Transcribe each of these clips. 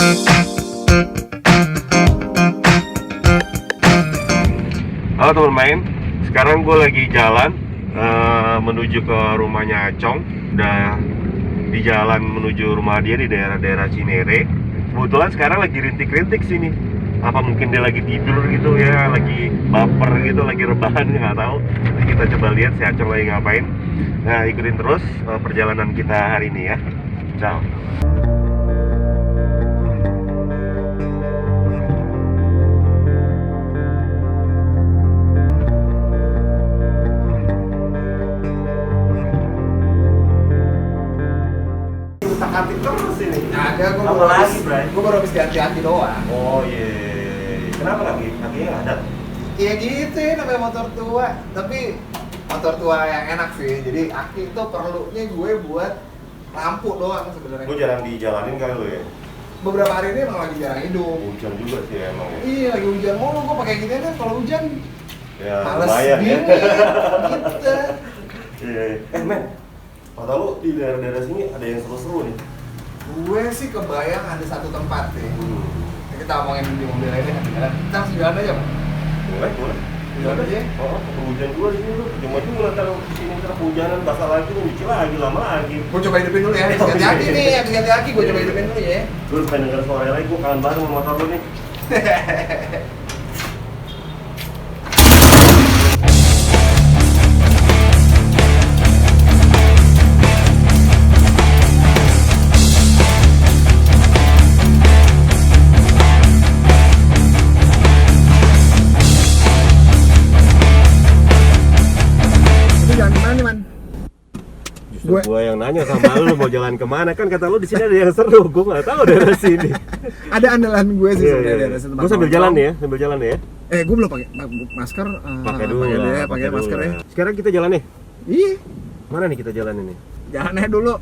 Halo teman main, sekarang gue lagi jalan menuju ke rumahnya Acong. Udah di jalan menuju rumah dia di daerah-daerah Cinere. Kebetulan sekarang lagi rintik-rintik sini. Apa mungkin dia lagi tidur gitu ya, lagi baper gitu, lagi rebahan, nggak tahu. Nanti kita coba lihat si Acong lagi ngapain. Nah, ikutin terus perjalanan kita hari ini ya. Ciao. Hati terus ini. Ada, Apa lagi, Bray? Gue baru habis ganti aki doang. Oh iya. Kenapa lagi? Kakinya nggak ada? Iya gitu ya namanya motor tua. Tapi motor tua yang enak sih. Jadi aki itu perlunya gue buat lampu doang sebenarnya. Lu jarang dijalanin kali lu ya? Beberapa hari ini emang lagi jarang hidup. Hujan juga sih emang ya? Iya lagi hujan mulu. Gue pakai gini kan kalau hujan Ya males lumayan ya. dingin gitu. Iya. Men, kata lu di daerah-daerah sini ada yang seru-seru nih? Gue sih kebayang ada satu tempat nih. Kita ngomongin di mobil ini kan. Kita langsung jalan aja, Pak. Boleh. Jalan aja. Oh, hujan juga di sini lu. Cuma kalau di sini ntar hujanan basah lagi, lu nyicil lagi, lama lagi. Gue coba hidupin dulu ya. Ganti aki nih, habis ganti aki gue coba hidupin dulu ya. Lu pengen denger suara lagi, gua kangen banget sama motor lu nih. Gua yang nanya sama lu mau jalan kemana, kan kata lu di sini ada yang seru. Gua nggak tahu daerah sini. Ada andalan gue sih Iya, sebenarnya iya. daerah tempat Gua sambil nongkrong. jalan nih ya, sambil jalan ya. Gue belum pakai masker. Pakai dulu pakai lah, pakai dulu masker ya. lah. Sekarang kita jalan nih. Iya, Mana nih kita jalan ini? jalannya dulu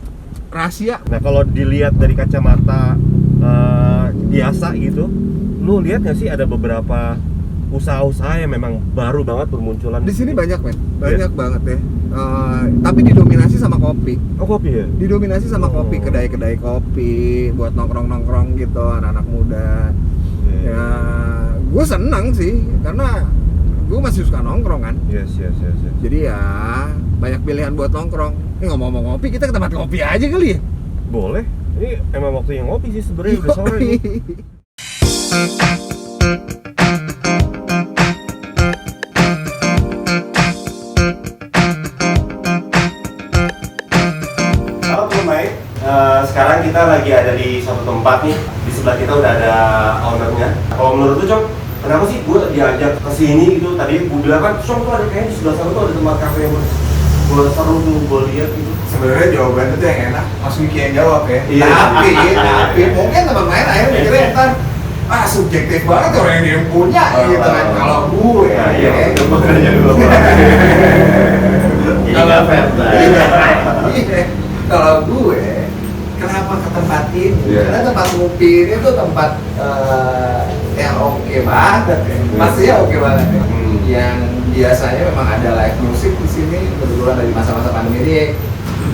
rahasia. Nah, kalau dilihat dari kacamata biasa gitu, lu lihat nggak sih ada beberapa usaha-usaha yang memang baru banget bermunculan Di sini banyak men, banyak banget ya. Tapi didominasi sama kopi. Oh, kopi ya? Didominasi sama Oh. kopi, kedai-kedai kopi buat nongkrong-nongkrong gitu, anak-anak muda. Ya, gue seneng sih karena gue masih suka nongkrong kan. Yes. Jadi ya banyak pilihan buat nongkrong. Ini ngomong-ngomong kopi, kita ke tempat kopi aja kali ya. Boleh. Ini emang waktu yang ngopi sih sebenarnya, udah sore nih. Halo teman, sekarang kita lagi ada di satu tempat nih. Di sebelah kita udah ada ownernya. Kalau menurut lu, Cong, kenapa sih gue diajak ke sini gitu? Tadi gue bilang kan, Cong tuh ada kayaknya di sebelah sana tuh ada tempat kafe yang gue seru tuh, gue lihat gitu. Sebenarnya jawaban itu yang enak, Mas Wiki yang jawab ya. Iya. Tapi mungkin teman main akhirnya mikirnya ntar subjektif banget orang yang dia punya gitu kan. Kalau gue, Iya, itu makanya dulu. Jadi nggak fair, iya. Kalau gue, kenapa ke tempat ini? Iya. Karena tempat ngopi ini tuh tempat yang oke banget ya. Pastinya oke banget ya. Yang biasanya memang ada live musik di sini. Kebetulan dari masa-masa pandemi ini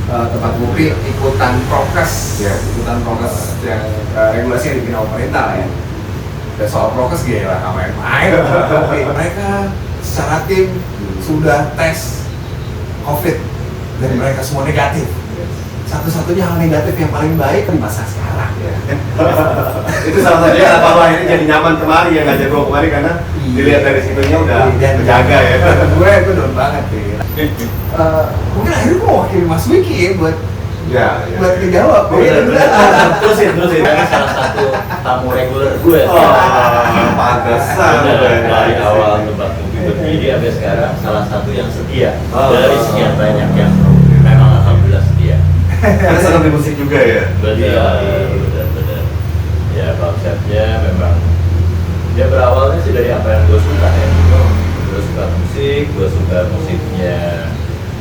tempat ngopi ikutan prokes, ikutan prokes yang regulasi yang dibina pemerintah lah ya. Dan soal prokes gila, nggak main-main. Mereka secara tim sudah tes COVID dan mereka semua negatif. Satu-satunya hal negatif yang paling baik di masa sekarang ya. Itu salah satunya kenapa ini jadi nyaman kemari ya, ngajak gue kemari karena dilihat dari situnya udah menjaga ya. Gue down banget sih. Mungkin akhirnya gue wakil Mas Wiki ya buat dijawab. Terusin. Karena salah satu tamu reguler gue. Pantesan. Dari awal tempat kopi berdiri sampai sekarang salah satu yang setia dari sekian banyak yang memang alhamdulillah setia. Karena senang di musik juga ya. Benar. Ya konsepnya memang dia berawalnya sih dari apa yang gue suka ya. Gue suka musik, gue suka musiknya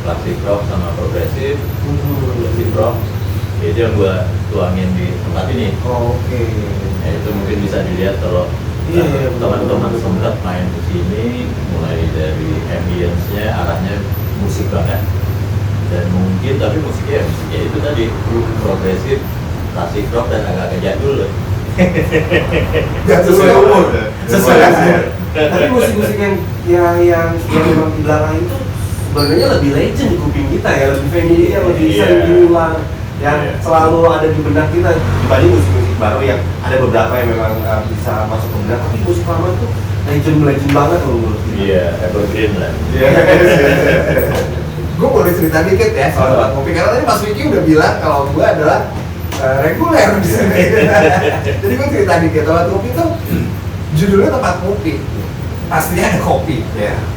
klasik rock sama progresif. Progresif rock itu yang gue tuangin di tempat ini. Oke. Ya, itu mungkin bisa dilihat kalau teman-teman sempat main ke sini, mulai dari ambience-nya arahnya musik banget, dan mungkin tapi musiknya itu tadi progresif, klasik rock dan agak jadul. Gak sesuai umur. Sesuai umur. Tapi musik-musik yang memang di belakang itu sebenarnya lebih legend di kuping kita ya, lebih familiar, lebih sering diulang, yang selalu ada di benak kita dibanding musik-musik baru yang ada beberapa yang memang bisa masuk ke benak, tapi musik lama itu legend banget loh menurut kita. Iya, evergreen lah. Gue boleh cerita dikit ya soal tempat kopi, karena tadi Mas Vicky udah bilang kalau gue adalah reguler di sini. Jadi gue cerita dikit, tempat kopi itu judulnya tempat kopi. Pastinya ada kopi.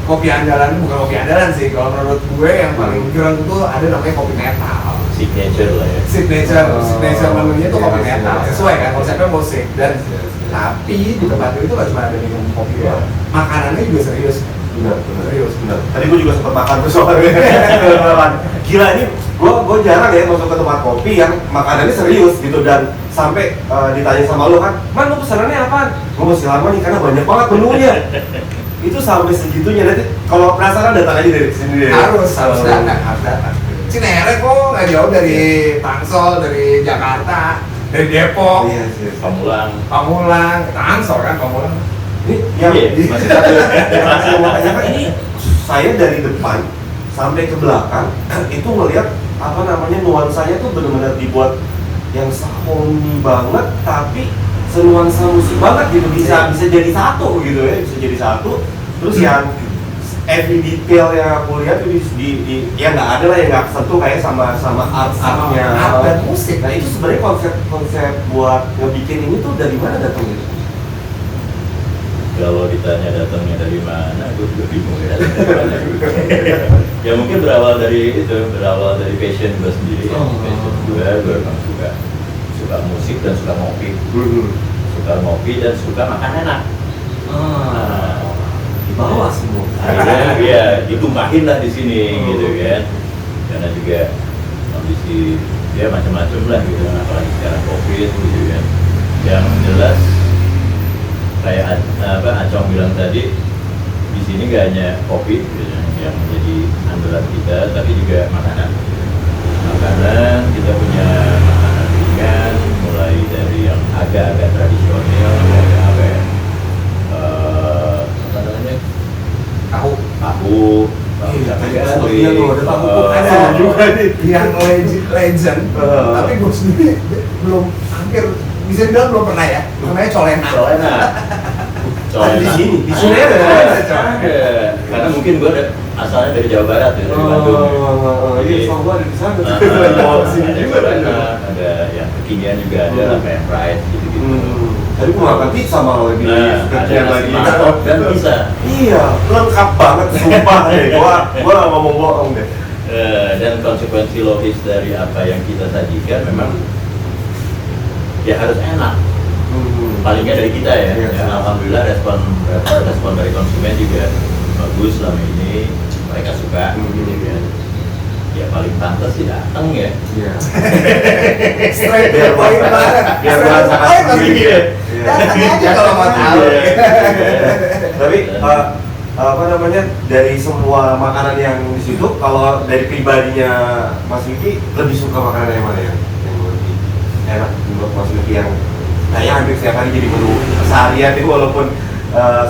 Kopi andalan, bukan kopi andalan sih. Kalau menurut gue yang paling keren itu ada namanya kopi metal. Signature lah ya. Signature menunya itu kopi metal. Sesuai kan konsepnya musik. Dan tapi di tempat itu gak cuma ada minum kopi doang. Makanannya juga serius. Benar. Tadi gue juga sempat makan tuh soalnya. Gila ini, gue jarang ya masuk ke tempat kopi yang makanannya serius gitu, dan sampai ditanya sama lo kan, "Man, lo pesanannya apa?" Gue masih lama nih karena banyak banget menunya. Itu sampai segitunya. Nanti kalau penasaran datang aja dari sini deh. Harus datang. Cinere kok nggak jauh dari Tangsel, dari Jakarta, dari Depok, Iya sih. Pamulang. Tangsel kan Pamulang. Ini yang Masih masih mau tanyakan, ini saya dari depan sampai ke belakang itu melihat apa namanya nuansanya tuh benar-benar dibuat yang sahoni banget, tapi senuansa musik banget gitu, bisa jadi satu gitu ya, bisa jadi satu. Terus yang every detail yang aku lihat tuh di ya nggak ada lah yang nggak sentuh kayak sama artnya art dan musik. Nah itu sebenarnya konsep buat ngebikin ini tuh dari mana datangnya? Kalau ditanya datangnya dari mana, gue juga bingung ya. Ya mungkin berawal dari passion gue sendiri. Passion gue memang suka musik dan suka ngopi. Suka ngopi dan suka makan enak. Di bawah semua. Akhirnya ya ditumpahin lah di sini gitu kan. Karena juga kondisi ya macam-macam lah gitu, apalagi sekarang COVID gitu kan. Yang jelas kayak Acong bilang tadi, di sini gak hanya kopi gitu, yang menjadi andalan kita, tapi juga makanan. Kita punya makanan ringan, mulai dari yang agak-agak tradisional, kayak apa ya, apa namanya, tahu, Iya tuh ada tahu Ada juga nih yang legend, tapi gue sendiri belum hampir bisa bilang belum pernah ya. Namanya colena. di sini ada. Karena mungkin gue asalnya dari Jawa Barat ya, dari Bandung. Iya, sama gua ada di sana. Ada juga ada yang kekinian juga ada lah, kayak fried gitu-gitu. Tadi gua makan pizza malah lagi. Ada nasi mangkok dan pizza. Iya, lengkap banget sumpah deh. Gua nggak ngomong bohong deh. Dan konsekuensi logis dari apa yang kita sajikan memang ya harus enak. Paling nggak dari kita ya. Iya. Dan alhamdulillah respon dari konsumen juga bagus selama ini, mereka suka gitu kan. Ya paling pantas sih datang ya. Iya. Straight to the point banget. Biar merasakan sendiri. Datang aja kalau mau tahu. Tapi apa namanya, dari semua makanan yang di situ, kalau dari pribadinya Mas Vicky lebih suka makanan yang mana yang lebih enak menurut Mas Vicky, yang kayaknya hampir setiap hari jadi menu seharian itu, walaupun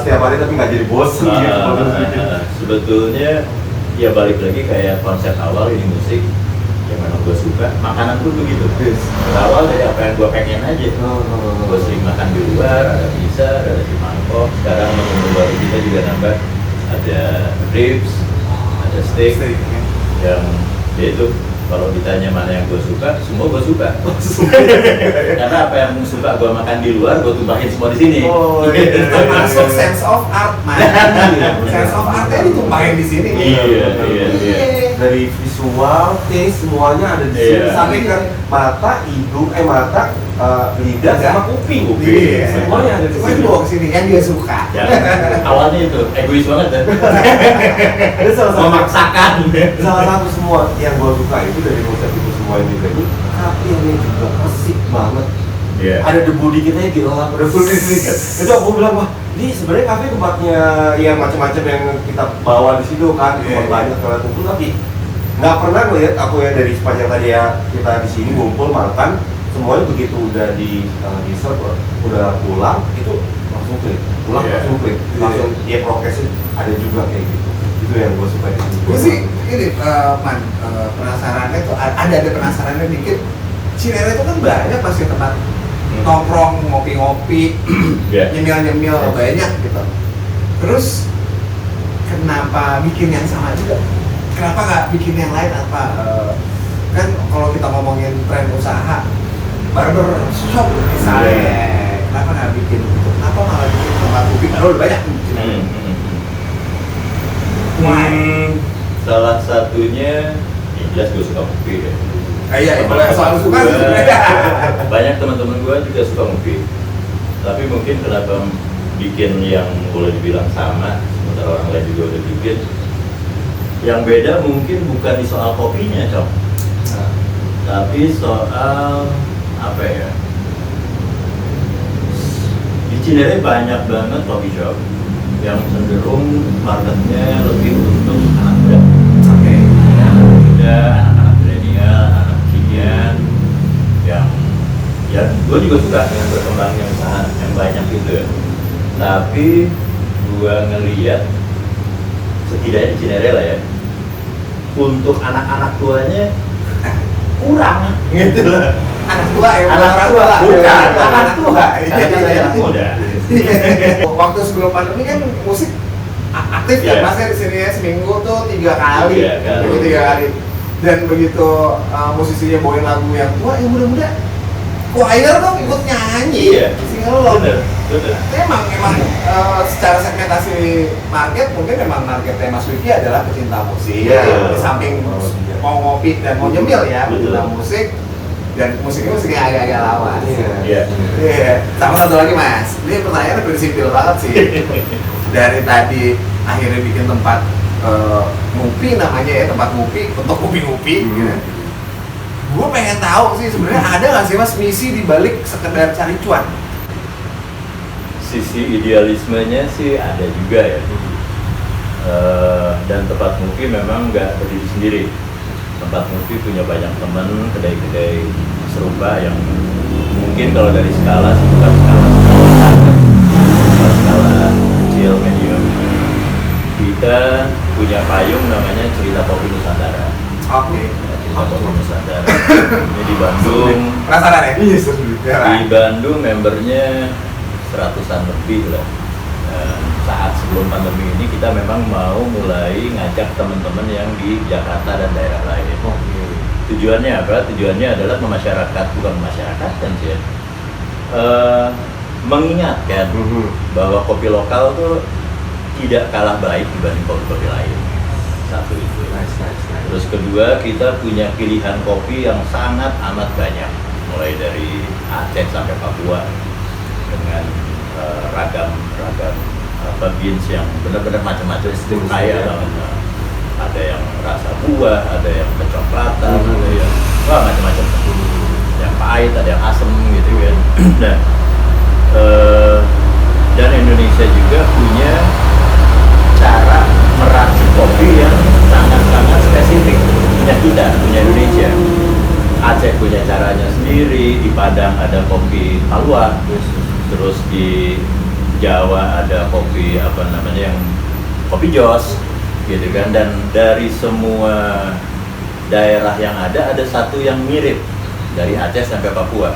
setiap hari tapi nggak jadi bosan gitu. Sebetulnya ya balik lagi kayak konsep awal ini musik yang memang gue suka, makanan tuh begitu. Berawal dari apa yang gue pengen aja. Gue sering makan di luar, ada pizza, ada nasi mangkok. Sekarang menu baru kita juga nambah, ada ribs, ada steak, yang ya itu kalau ditanya mana yang gue suka, semua gue suka. Karena apa yang suka gue makan di luar, gue tumpahin semua di sini. Termasuk sense of art, man. Sense of artnya ditumpahin di sini. Iya. Dari visual, taste, semuanya ada di sini. Iya. Sampai ke mata, hidung, lidah, sama kuping. Iya. Semuanya ada di Cuma sini. dibawa ke sini yang dia suka. Ya, awalnya itu egois banget ya. Ada salah satu Memaksakan. salah satu semua yang gue suka itu dari konsep itu semua ini ini kafe-nya juga asik banget. Iya. Ada debu dikitnya dilap, ada full dikit. Itu aku bilang, wah ini sebenarnya kafe tempatnya yang macam-macam yang kita bawa di situ kan, Iya. banyak kalau kumpul, tapi nggak pernah ngeliat aku ya dari sepanjang tadi ya kita di sini ngumpul makan semuanya begitu udah di serve, udah pulang itu langsung klik, pulang Iya. langsung klik, langsung dia prokesnya ada juga kayak gitu. Itu yang gue suka di sini. Gue sih ini Man, penasarannya tuh ada penasarannya dikit. Cinere itu kan banyak pasti tempat nongkrong, ngopi-ngopi, Iya. nyemil-nyemil banyak gitu. Terus kenapa bikin yang sama juga? Kenapa nggak bikin yang lain apa? Kan kalau kita ngomongin tren usaha, barber shop misalnya, kenapa nggak bikin itu? Kenapa malah bikin tempat kopi? Kan udah banyak di Cinere. Why? Salah satunya, ya jelas gue suka kopi ya. Iya, kalau yang selalu suka sih sebenarnya. Banyak teman-teman gue juga suka kopi. Tapi mungkin kenapa bikin yang boleh dibilang sama, sementara orang lain juga udah bikin. Yang beda mungkin bukan di soal kopinya, Cok. Tapi soal apa ya? Di Cinere banyak banget coffee shop yang cenderung marketnya lebih untuk anak muda. Oke. Anak muda, anak-anak milenial, anak kekinian yang ya gue juga suka dengan berkembangnya usaha yang banyak gitu ya. Tapi gue ngeliat setidaknya di Cinere lah ya, untuk anak-anak tuanya kurang gitu loh. Anak tua ya, Anak orang tua, bukan. anak tua. Karena saya anak muda. Waktu sebelum pandemi kan musik aktif Iya. kan, Mas kan di sini ya seminggu tuh 3 kali, 3 kali. begitu 3 kali. Dan begitu musisinya bawain lagu yang tua, yang muda-muda, choir dong ikut nyanyi, Iya. single lo. Bener, bener. Emang secara segmentasi market mungkin memang marketnya Mas Wiki adalah pecinta musik. Iya. Di samping mau ngopi dan mau nyemil ya, Betul. pecinta musik dan musiknya musik yang agak-agak lawas. Iya. Iya. Sama satu lagi Mas, ini pertanyaannya prinsipil banget sih. Dari tadi akhirnya bikin tempat ngopi namanya ya, tempat ngopi untuk ngopi-ngopi. Gitu. Gue pengen tahu sih sebenarnya ada nggak sih Mas misi di balik sekedar cari cuan? Sisi idealismenya sih ada juga ya. Dan tempat Mupi memang nggak berdiri sendiri. Tempat Mupi punya banyak teman, kedai-kedai serupa yang mungkin kalau dari skala sih bukan skala besar, bukan skala kecil, medium. Kita punya payung namanya Cerita Kopi Nusantara. Oke. Cerita Kopi Nusantara. Ini di Bandung. Penasaran ya? Iya, Di Bandung membernya 100-an lebih lah. Saat sebelum pandemi ini kita memang mau mulai ngajak teman-teman yang di Jakarta dan daerah lain. Tujuannya apa? Tujuannya adalah memasyarakat, bukan memasyarakatkan sih ya. Mengingatkan bahwa kopi lokal tuh tidak kalah baik dibanding kopi-kopi lain. Satu itu. Terus kedua, kita punya pilihan kopi yang sangat amat banyak, mulai dari Aceh sampai Papua dengan ragam beans yang benar-benar macam-macam, kaya banget. Ada yang rasa buah, ada yang kecoklatan, ada yang macam-macam. Yang pahit, ada yang asem gitu kan. Nah, dan Indonesia juga punya cara meracik kopi yang sangat-sangat spesifik. Punya Indonesia. Aceh punya caranya sendiri, di Padang ada kopi Talua, terus di Jawa ada kopi yang kopi Jos gitu kan, dan dari semua daerah yang ada satu yang mirip dari Aceh sampai Papua.